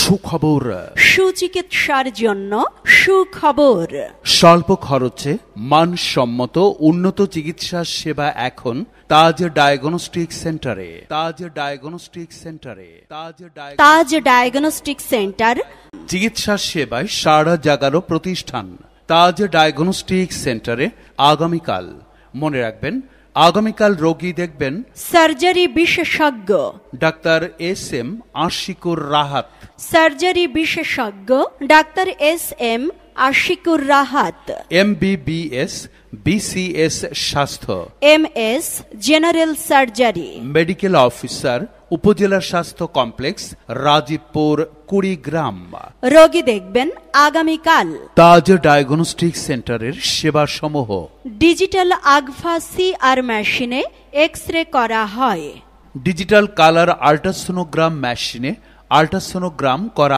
সুখবর, সুচিকিৎসার জন্য সুখবর। স্বল্প খরচে মানসম্মত উন্নত চিকিৎসা সেবা এখন তাজ ডায়াগনস্টিক সেন্টারে। তাজ ডায়াগনস্টিক সেন্টার চিকিৎসা সেবায় সারা জাগানো প্রতিষ্ঠান। তাজ ডায়াগনস্টিক সেন্টারে আগামীকাল, মনে রাখবেন, আগামীকাল রোগী দেখবেন সার্জারি বিশেষজ্ঞ doctor S M Ashikur Rahat. Surgery বিশেষজ্ঞ doctor S M Ashikur Rahat. MBBS BCS স্বাস্থ্য, MS general surgery. Medical officer, উপজেলা স্বাস্থ্য কমপ্লেক্স, রাজীবপুর, কুড়িগ্রাম। রোগী দেখবেন আগামীকাল। তাজ ডায়াগনস্টিক সেন্টারের সেবা সমূহ: ডিজিটাল আগফা CR মেশিনে এক্স-রে করা হয়। ডিজিটাল কালার আল্ট্রাসোনোগ্রাম মেশিনে আল্ট্রাসোনোগ্রাম করা